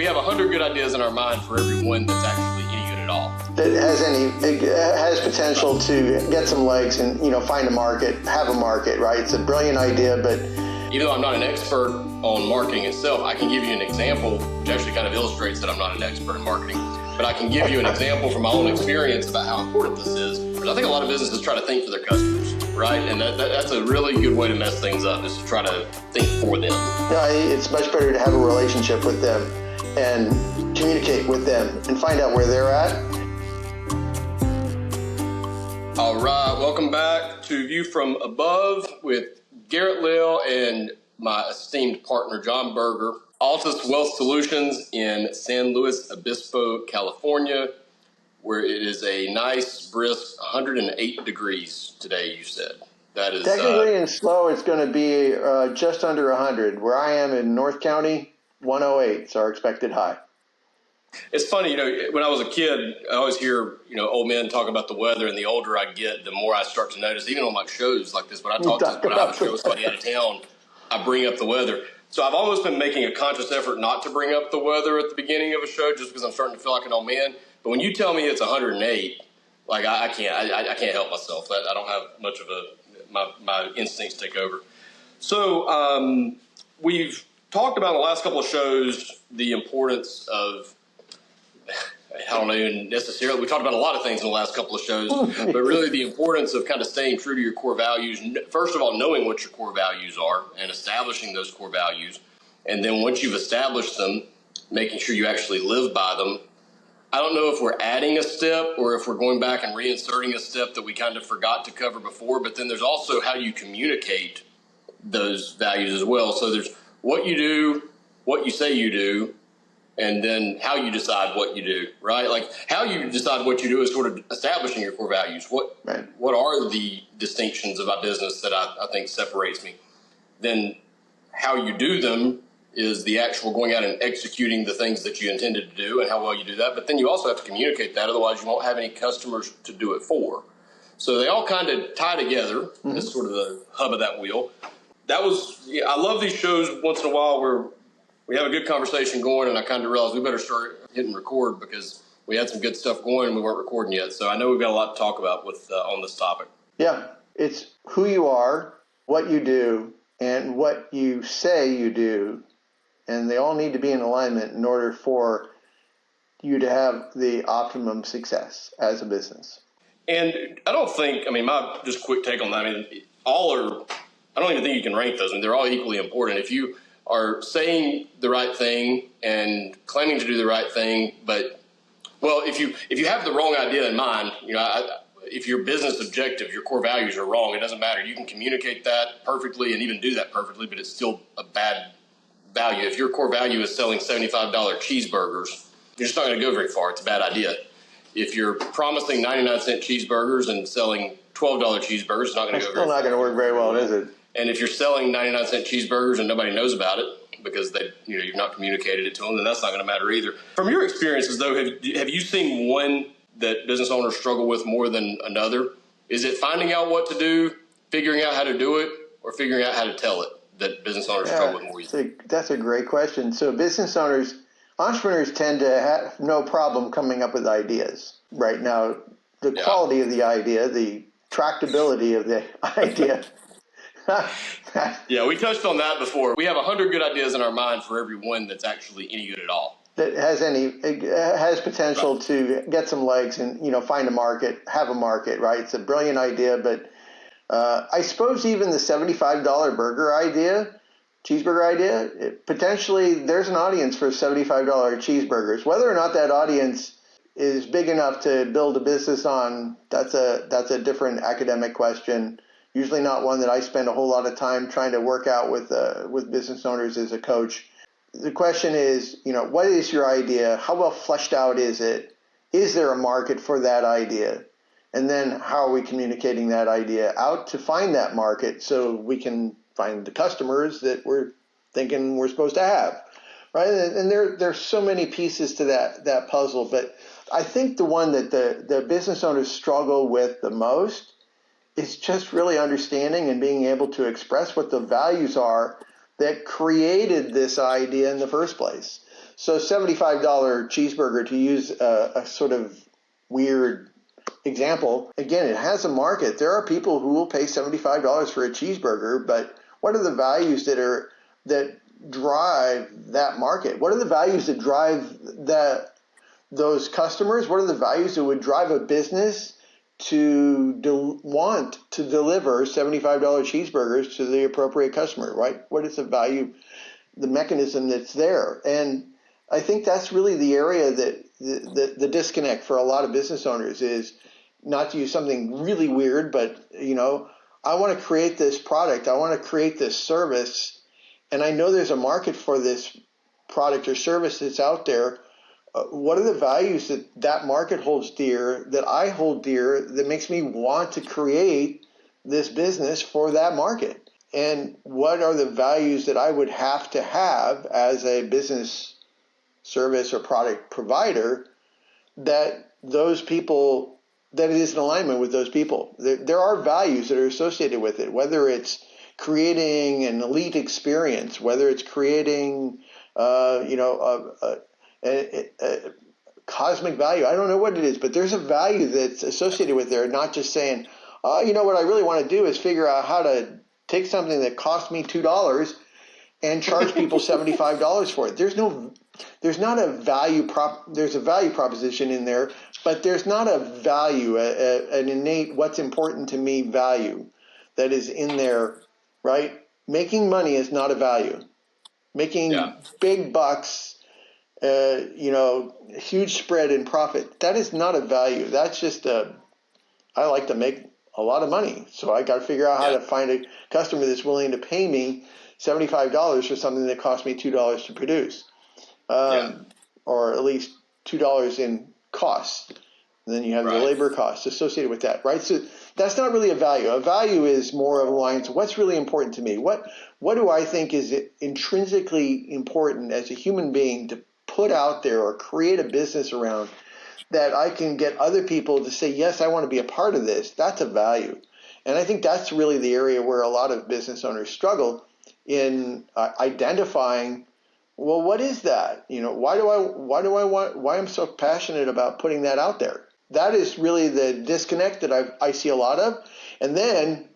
We have 100 good ideas in our mind for every one that's actually any good at all. It has potential to get some legs and, find a market, have a market, right? It's a brilliant idea, but even though I'm not an expert on marketing itself, I can give you an example, which actually kind of illustrates that I'm not an expert in marketing. But I can give you an example from my own experience about how important this is. Because I think a lot of businesses try to think for their customers, right? And that's a really good way to mess things up, is to try to think for them. Yeah, it's much better to have a relationship with them and communicate with them and find out where they're at. All right, welcome back to View from Above with Garrett, Layell, and my esteemed partner, John Buerger. Altus Wealth Solutions in San Luis Obispo, California, where it is a nice, brisk 108 degrees today, you said. That is technically in SLO, it's going to be just under 100. Where I am in North County, 108 is our expected high. It's funny, when I was a kid, I always hear, old men talk about the weather, and the older I get, the more I start to notice, even on my shows like this, when I have a show with somebody out of town, I bring up the weather. So I've almost been making a conscious effort not to bring up the weather at the beginning of a show, just because I'm starting to feel like an old man. But when you tell me it's 108, like I can't help myself. I don't have much of my instincts take over. So we've talked about in the last couple of shows the importance of, I don't know necessarily, we talked about a lot of things in the last couple of shows, but really the importance of kind of staying true to your core values. First of all, knowing what your core values are and establishing those core values. And then once you've established them, making sure you actually live by them. I don't know if we're adding a step or if we're going back and reinserting a step that we kind of forgot to cover before, but then there's also how you communicate those values as well. So there's what you do, what you say you do, and then how you decide what you do, right? Like how you decide what you do is sort of establishing your core values. What are the distinctions of my business that I think separates me? Then how you do them is the actual going out and executing the things that you intended to do and how well you do that. But then you also have to communicate that. Otherwise, you won't have any customers to do it for. So they all kind of tie together as sort of the hub of that wheel. I love these shows once in a while where we have a good conversation going, and I kind of realized we better start hitting record because we had some good stuff going and we weren't recording yet. So I know we've got a lot to talk about with on this topic. Yeah, it's who you are, what you do, and what you say you do, and they all need to be in alignment in order for you to have the optimum success as a business. And I don't think, my just quick take on that, I don't even think you can rank those. They're all equally important. If you are saying the right thing and claiming to do the right thing, but, well, if you have the wrong idea in mind, if your business objective, your core values are wrong, it doesn't matter. You can communicate that perfectly and even do that perfectly, but it's still a bad value. If your core value is selling $75 cheeseburgers, you're just not going to go very far. It's a bad idea. If you're promising 99-cent cheeseburgers and selling $12 cheeseburgers, it's not going to go very far. It's still not going to work very well, is it? And if you're selling 99-cent cheeseburgers and nobody knows about it because you've not communicated it to them, then that's not going to matter either. From your experiences, though, have you seen one that business owners struggle with more than another? Is it finding out what to do, figuring out how to do it, or figuring out how to tell it that business owners struggle with more? That's a great question. So entrepreneurs tend to have no problem coming up with ideas. Right now, the quality of the idea, the tractability of the idea. Yeah, we touched on that before. We have 100 good ideas in our mind for every one that's actually any good at all. That has potential to get some legs and, find a market, have a market, right? It's a brilliant idea, but I suppose even the $75 cheeseburger idea, potentially there's an audience for $75 cheeseburgers. Whether or not that audience is big enough to build a business on, that's a different academic question. Usually not one that I spend a whole lot of time trying to work out with business owners as a coach. The question is, what is your idea? How well fleshed out is it? Is there a market for that idea? And then how are we communicating that idea out to find that market so we can find the customers that we're thinking we're supposed to have, right? And there's so many pieces to that puzzle. But I think the one that the business owners struggle with the most is just really understanding and being able to express what the values are that created this idea in the first place. So $75 cheeseburger, to use a sort of weird example, again, it has a market. There are people who will pay $75 for a cheeseburger, but what are the values that drive that market? What are the values that drive those customers? What are the values that would drive a business to want to deliver $75 cheeseburgers to the appropriate customer, right? What is the value, the mechanism that's there? And I think that's really the area that the disconnect for a lot of business owners is, not to use something really weird, but I want to create this product, I want to create this service, and I know there's a market for this product or service that's out there. What are the values that market holds dear, that I hold dear, that makes me want to create this business for that market? And what are the values that I would have to have as a business service or product provider that those people, that it is in alignment with those people? There are values that are associated with it, whether it's creating an elite experience, whether it's creating a cosmic value. I don't know what it is, but there's a value that's associated with there, not just saying, what I really want to do is figure out how to take something that cost me $2 and charge people $75 for it. There's not a value there's a value proposition in there, but there's not a value, an innate what's important to me value that is in there, right? Making money is not a value. Making big bucks, huge spread in profit, that is not a value. That's just I like to make a lot of money, so I got to figure out how to find a customer that's willing to pay me $75 for something that cost me $2 to produce, or at least $2 in costs. And then you have the labor costs associated with that, right? So that's not really a value. A value is more of a line to what's really important to me. What do I think is intrinsically important as a human being to put out there or create a business around that I can get other people to say, yes, I want to be a part of this? That's a value. And I think that's really the area where a lot of business owners struggle in identifying, well, what is that? Why I'm so passionate about putting that out there? That is really the disconnect that I see a lot of. And then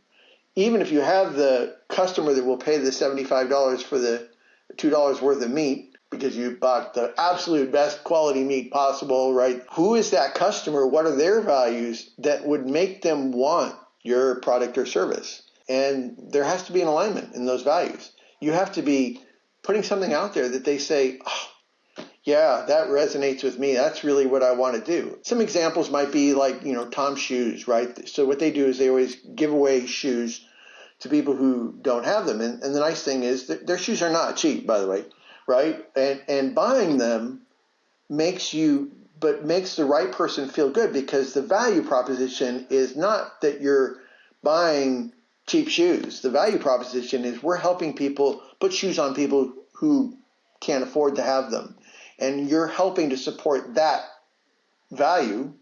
even if you have the customer that will pay the $75 for the $2 worth of meat because you bought the absolute best quality meat possible, right? Who is that customer? What are their values that would make them want your product or service? And there has to be an alignment in those values. You have to be putting something out there that they say, oh, yeah, that resonates with me. That's really what I want to do. Some examples might be like, Tom's Shoes, right? So what they do is they always give away shoes to people who don't have them. And the nice thing is that their shoes are not cheap, by the way, right? And buying them makes the right person feel good, because the value proposition is not that you're buying cheap shoes. The value proposition is we're helping people put shoes on people who can't afford to have them. And you're helping to support that value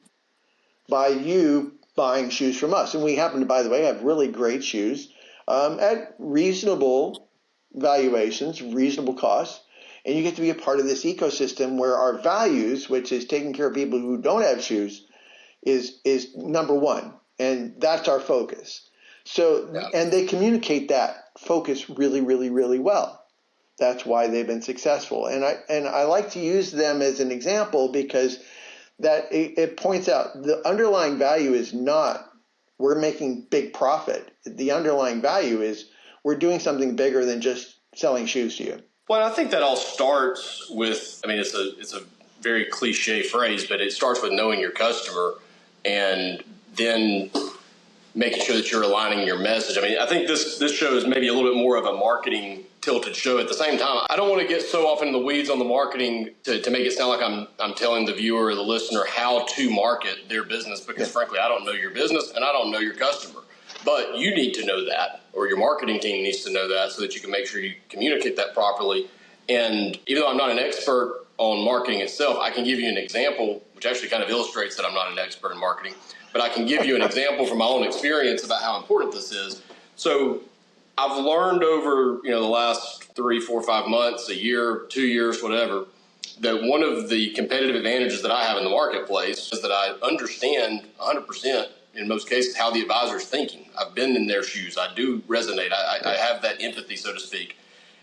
by you buying shoes from us. And we happen to, by the way, have really great shoes at reasonable valuations, reasonable costs. And you get to be a part of this ecosystem where our values, which is taking care of people who don't have shoes, is number one. And that's our focus. So, and they communicate that focus really, really, really well. That's why they've been successful. And I like to use them as an example because that it points out the underlying value is not we're making big profit. The underlying value is we're doing something bigger than just selling shoes to you. Well, I think that all starts with, it's a very cliche phrase, but it starts with knowing your customer and then making sure that you're aligning your message. I think this show is maybe a little bit more of a marketing tilted show. At the same time, I don't want to get so off into the weeds on the marketing to make it sound like I'm telling the viewer or the listener how to market their business, because frankly, I don't know your business and I don't know your customer. But you need to know that, or your marketing team needs to know that, so that you can make sure you communicate that properly. And even though I'm not an expert on marketing itself, I can give you an example, which actually kind of illustrates that I'm not an expert in marketing. But I can give you an example from my own experience about how important this is. So I've learned over the last 3, 4, 5 months, a year, 2 years, whatever, that one of the competitive advantages that I have in the marketplace is that I understand 100% in most cases how the advisor's thinking. I've been in their shoes. I do resonate. I have that empathy, so to speak.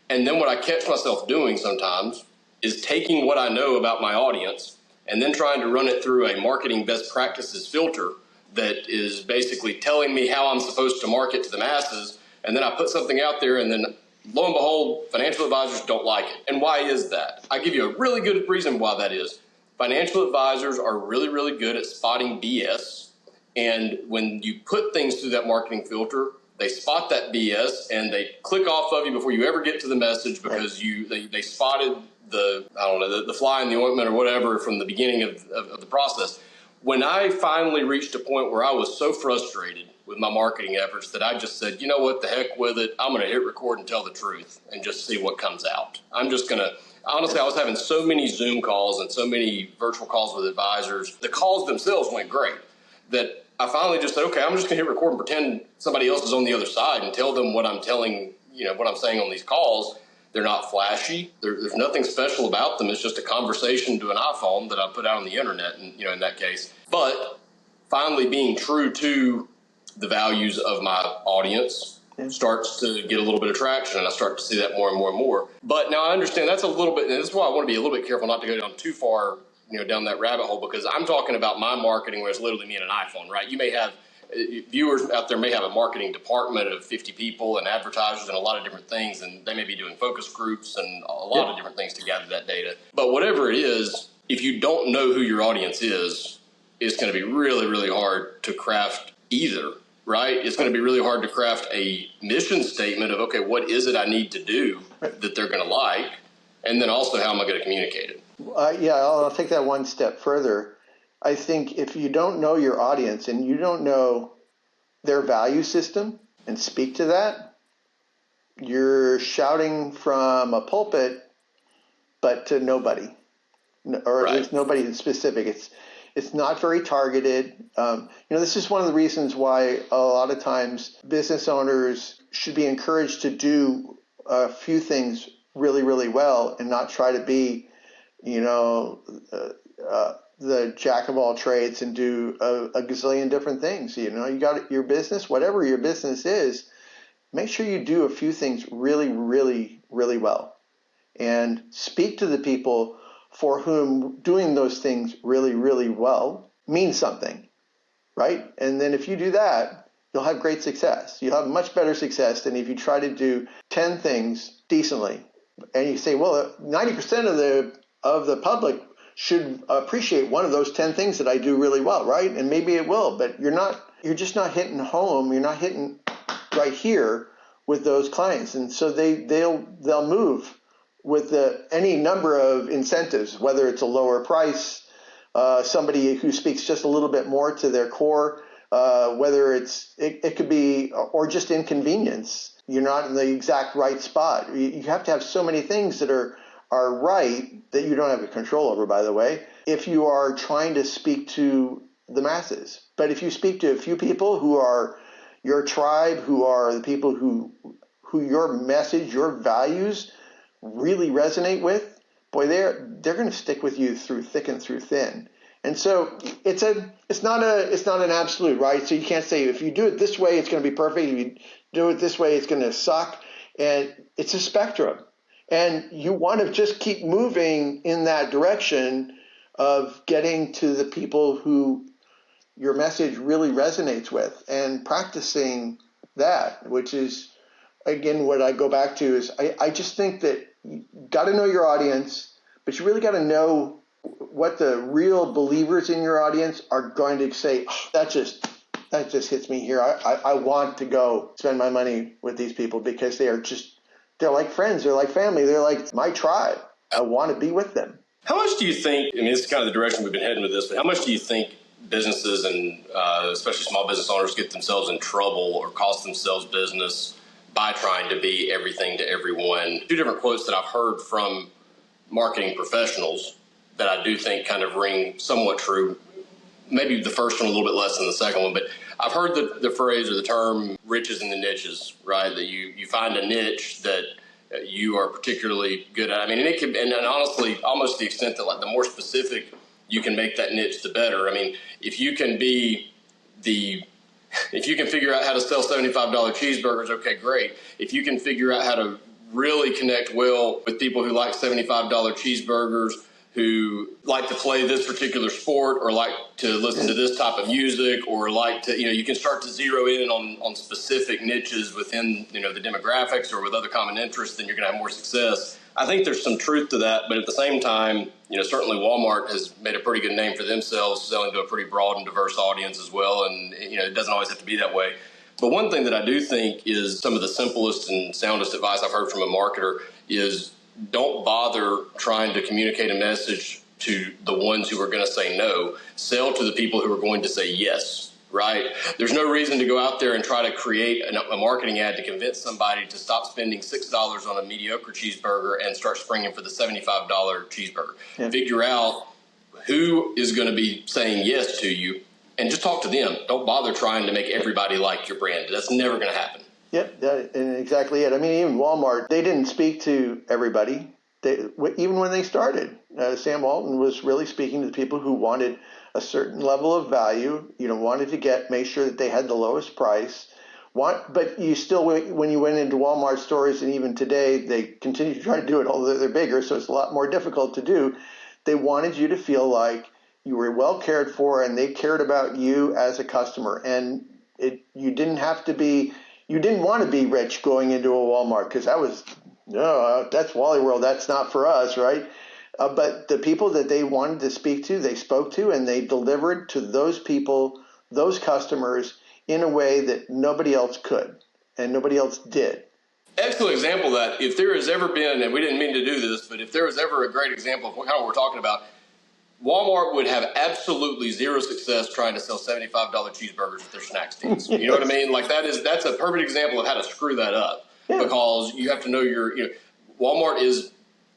And then what I catch myself doing sometimes is taking what I know about my audience and then trying to run it through a marketing best practices filter that is basically telling me how I'm supposed to market to the masses. And then I put something out there, and then lo and behold, financial advisors don't like it. And why is that? I give you a really good reason why that is. Financial advisors are really, really good at spotting BS. And when you put things through that marketing filter, they spot that BS and they click off of you before you ever get to the message because they spotted the fly in the ointment or whatever from the beginning of the process. When I finally reached a point where I was so frustrated with my marketing efforts that I just said, you know what, the heck with it. I'm going to hit record and tell the truth and just see what comes out. I'm just going to, honestly, I was having so many Zoom calls and so many virtual calls with advisors. The calls themselves went great that I finally just said, okay, I'm just going to hit record and pretend somebody else is on the other side and tell them what I'm telling, what I'm saying on these calls. They're not flashy. There's nothing special about them. It's just a conversation to an iPhone that I put out on the internet, and in that case. But finally being true to the values of my audience starts to get a little bit of traction, and I start to see that more and more and more. But now I understand that's a little bit, and this is why I want to be a little bit careful not to go down too far, down that rabbit hole, because I'm talking about my marketing where it's literally me and an iPhone, right? You may have viewers out there may have a marketing department of 50 people and advertisers and a lot of different things, and they may be doing focus groups and a lot of different things to gather that data. But whatever it is, if you don't know who your audience is, it's going to be really, really hard to craft either, right? It's going to be really hard to craft a mission statement of, okay, what is it I need to do that they're going to like? And then also, how am I going to communicate it? I'll take that one step further. I think if you don't know your audience and you don't know their value system and speak to that, you're shouting from a pulpit, but to nobody, or at least nobody specific. It's not very targeted. This is one of the reasons why a lot of times business owners should be encouraged to do a few things really, really well and not try to be, the jack of all trades and do a gazillion different things. You got your business, whatever your business is, make sure you do a few things really, really, really well and speak to the people for whom doing those things really, really well means something, right? And then if you do that, you'll have great success. You'll have much better success than if you try to do 10 things decently. And you say, well, 90% of the public should appreciate one of those 10 things that I do really well, right? And maybe it will, but you're just not hitting home. You're not hitting right here with those clients. And so they'll move with any number of incentives, whether it's a lower price, somebody who speaks just a little bit more to their core, whether it could be, or just inconvenience. You're not in the exact right spot. You have to have so many things that are right that you don't have control over, by the way, if you are trying to speak to the masses. But if you speak to a few people who are your tribe, who are the people who your message, your values really resonate with, boy, they're going to stick with you through thick and through thin. And so it's not an absolute, right? So you can't say if you do it this way, it's going to be perfect. If you do it this way, it's going to suck. And it's a spectrum. And you want to just keep moving in that direction of getting to the people who your message really resonates with and practicing that, which is, again, what I go back to is I just think that you got to know your audience, but you really got to know what the real believers in your audience are going to say, that just hits me here. I want to go spend my money with these people because they're like friends, they're like family, they're like my tribe. I want to be with them. How much do you think, this is kind of the direction we've been heading with this, but how much do you think businesses and especially small business owners get themselves in trouble or cost themselves business by trying to be everything to everyone? Two different quotes that I've heard from marketing professionals that I do think kind of ring somewhat true. Maybe the first one a little bit less than the second one, but I've heard the phrase or the term riches in the niches, right? That you find a niche that you are particularly good at. I mean, and it can, and honestly, almost to the extent that like the more specific you can make that niche, the better. I mean, if you can figure out how to sell $75 cheeseburgers, okay, great. If you can figure out how to really connect well with people who like $75 cheeseburgers, who like to play this particular sport or like to listen to this type of music or like to, you can start to zero in on specific niches within, the demographics or with other common interests, then you're going to have more success. I think there's some truth to that, but at the same time, certainly Walmart has made a pretty good name for themselves, selling to a pretty broad and diverse audience as well. And, it doesn't always have to be that way. But one thing that I do think is some of the simplest and soundest advice I've heard from a marketer is don't bother trying to communicate a message to the ones who are going to say no. Sell to the people who are going to say yes, right? There's no reason to go out there and try to create a marketing ad to convince somebody to stop spending $6 on a mediocre cheeseburger and start springing for the $75 cheeseburger. Yeah. Figure out who is going to be saying yes to you and just talk to them. Don't bother trying to make everybody like your brand. That's never going to happen. Yep, and exactly it. I mean, even Walmart, they didn't speak to everybody. Even when they started, Sam Walton was really speaking to the people who wanted a certain level of value, wanted to make sure that they had the lowest price. But you still, when you went into Walmart stores, and even today, they continue to try to do it, although they're bigger, so it's a lot more difficult to do. They wanted you to feel like you were well cared for and they cared about you as a customer. And you didn't want to be rich going into a Walmart because that's Wally World. That's not for us, right? But the people that they wanted to speak to, they spoke to, and they delivered to those people, those customers, in a way that nobody else could and nobody else did. Excellent example of that. If there has ever been, and we didn't mean to do this, but if there was ever a great example of what we're talking about, Walmart would have absolutely zero success trying to sell $75 cheeseburgers with their snack stands. You know what I mean? Like that's a perfect example of how to screw that up, because you have to know Walmart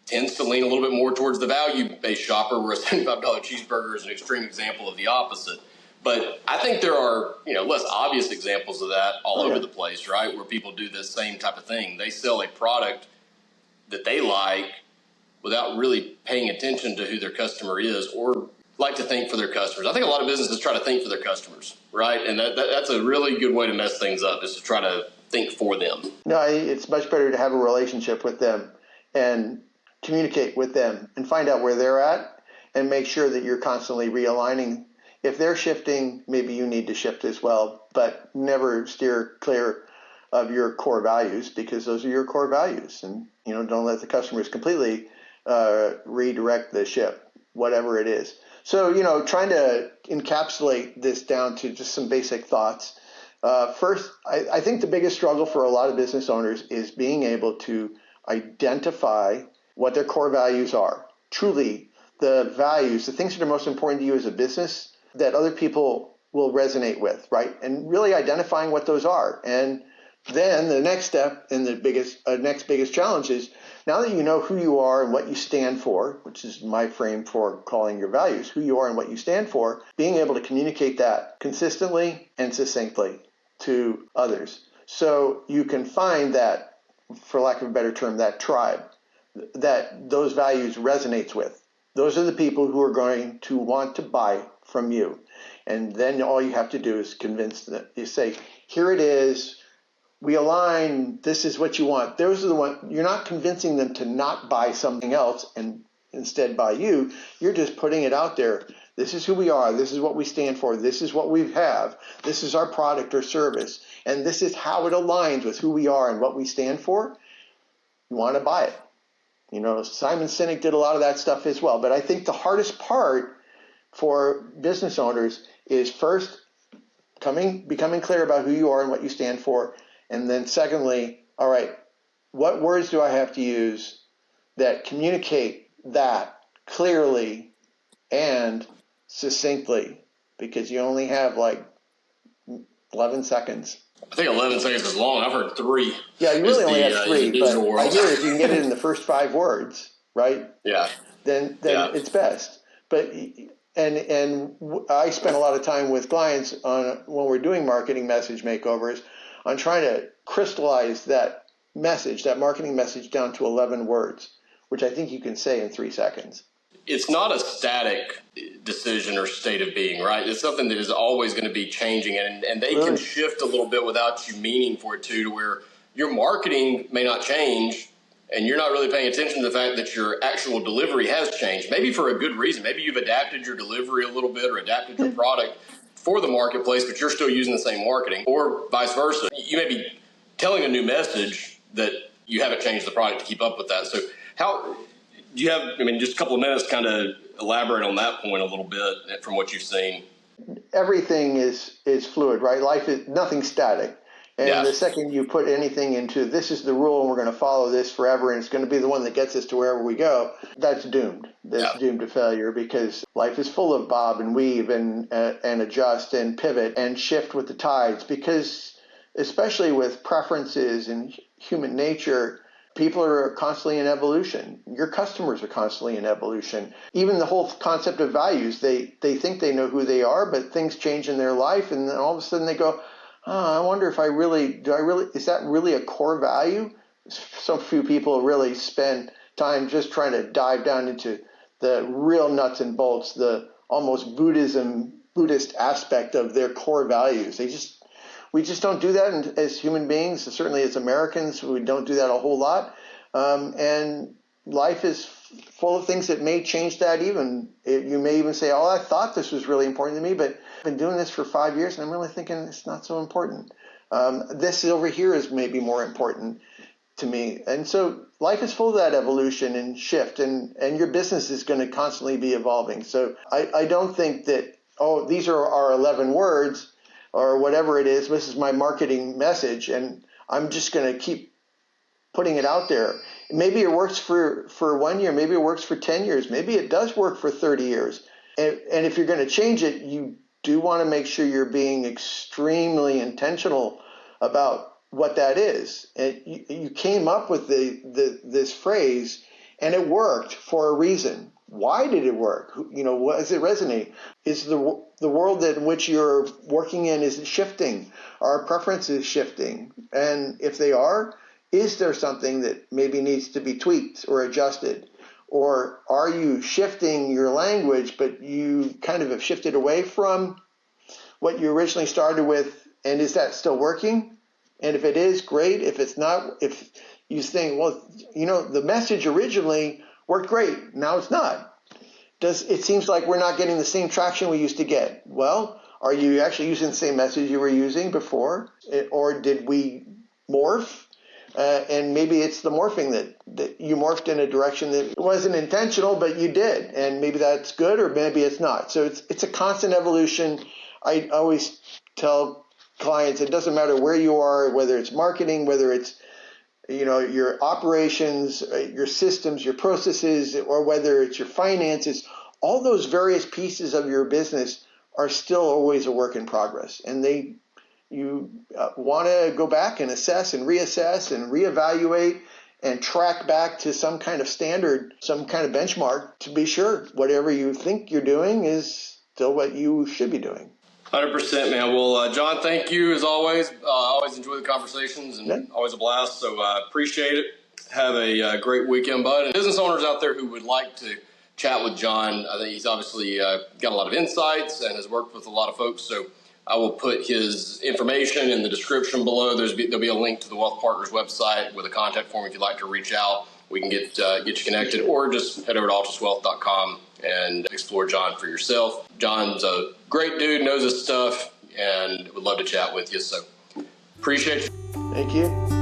tends to lean a little bit more towards the value-based shopper, where a $75 cheeseburger is an extreme example of the opposite. But I think there are, less obvious examples of that all over the place, right? Where people do this same type of thing. They sell a product that they like without really paying attention to who their customer is, or like to think for their customers. I think a lot of businesses try to think for their customers, right? And that's a really good way to mess things up, is to try to think for them. No, it's much better to have a relationship with them and communicate with them and find out where they're at and make sure that you're constantly realigning. If they're shifting, maybe you need to shift as well, but never steer clear of your core values, because those are your core values. And, don't let the customers completely redirect the ship, whatever it is. So, trying to encapsulate this down to just some basic thoughts. First, I think the biggest struggle for a lot of business owners is being able to identify what their core values are. Truly, the values, the things that are most important to you as a business that other people will resonate with, right? And really identifying what those are. And then the next step and the next biggest challenge is, now that you know who you are and what you stand for, which is my frame for calling your values, who you are and what you stand for, being able to communicate that consistently and succinctly to others. So you can find that, for lack of a better term, that tribe that those values resonates with. Those are the people who are going to want to buy from you. And then all you have to do is convince them. You say, here it is. We align. This is what you want. Those are the ones. You're not convincing them to not buy something else and instead buy you. You're just putting it out there. This is who we are. This is what we stand for. This is what we have. This is our product or service. And this is how it aligns with who we are and what we stand for. You want to buy it. Simon Sinek did a lot of that stuff as well. But I think the hardest part for business owners is first becoming clear about who you are and what you stand for. And then secondly, all right, what words do I have to use that communicate that clearly and succinctly? Because you only have 11 seconds. I think 11 seconds is long. I've heard 3. Yeah, you really only have 3, but I hear if you can get it in the first 5 words, right? Yeah. Then it's best. But and I spend a lot of time with clients when we're doing marketing message makeovers on trying to crystallize that message, that marketing message down to 11 words, which I think you can say in 3 seconds. It's not a static decision or state of being, right? It's something that is always going to be changing, and they can shift a little bit without you meaning for it to where your marketing may not change, and you're not really paying attention to the fact that your actual delivery has changed, maybe for a good reason. Maybe you've adapted your delivery a little bit or adapted your product for the marketplace, but you're still using the same marketing, or vice versa. You may be telling a new message that you haven't changed the product to keep up with that. So how do you have, just a couple of minutes to kind of elaborate on that point a little bit from what you've seen? Everything is fluid, right? Life is nothing static. And the second you put anything into this is the rule and we're going to follow this forever and it's going to be the one that gets us to wherever we go, that's doomed. That's doomed to failure, because life is full of bob and weave and adjust and pivot and shift with the tides, because especially with preferences and human nature, people are constantly in evolution. Your customers are constantly in evolution. Even the whole concept of values, they think they know who they are, but things change in their life and then all of a sudden they go, I wonder if is that really a core value? So few people really spend time just trying to dive down into the real nuts and bolts, the almost Buddhist aspect of their core values. We just don't do that as human beings. Certainly as Americans, we don't do that a whole lot. And life is full of things that may change that even. You may even say, I thought this was really important to me, but I've been doing this for 5 years and I'm really thinking it's not so important. This over here is maybe more important to me. And so life is full of that evolution and shift, and your business is going to constantly be evolving. So I don't think that, these are our 11 words or whatever it is. This is my marketing message and I'm just going to keep putting it out there. Maybe it works for 1 year, maybe it works for 10 years, maybe it does work for 30 years. And if you're going to change it, you do want to make sure you're being extremely intentional about what that is. And you came up with this phrase and it worked for a reason. Why did it work? What does it resonate? Is the world in which you're working in, is it shifting? Are preferences shifting? And if they are, is there something that maybe needs to be tweaked or adjusted? Or are you shifting your language, but you kind of have shifted away from what you originally started with? And is that still working? And if it is, great. If it's not, if you think, the message originally worked great, now it's not. It seems like we're not getting the same traction we used to get. Well, are you actually using the same message you were using before? Or did we morph? And maybe it's the morphing that you morphed in a direction that wasn't intentional, but you did. And maybe that's good, or maybe it's not. So it's a constant evolution. I always tell clients, it doesn't matter where you are, whether it's marketing, whether it's your operations, your systems, your processes, or whether it's your finances, all those various pieces of your business are still always a work in progress. And you want to go back and assess and reassess and reevaluate and track back to some kind of standard, some kind of benchmark to be sure whatever you think you're doing is still what you should be doing. 100%, man. Well, John, thank you as always. Always enjoy the conversations and always a blast. So appreciate it. Have a great weekend, bud. And business owners out there who would like to chat with John, I think he's obviously got a lot of insights and has worked with a lot of folks. So I will put his information in the description below. There'll be a link to the Wealth Partners website with a contact form if you'd like to reach out. We can get you connected, or just head over to altuswealth.com and explore John for yourself. John's a great dude, knows his stuff, and would love to chat with you. So appreciate you. Thank you.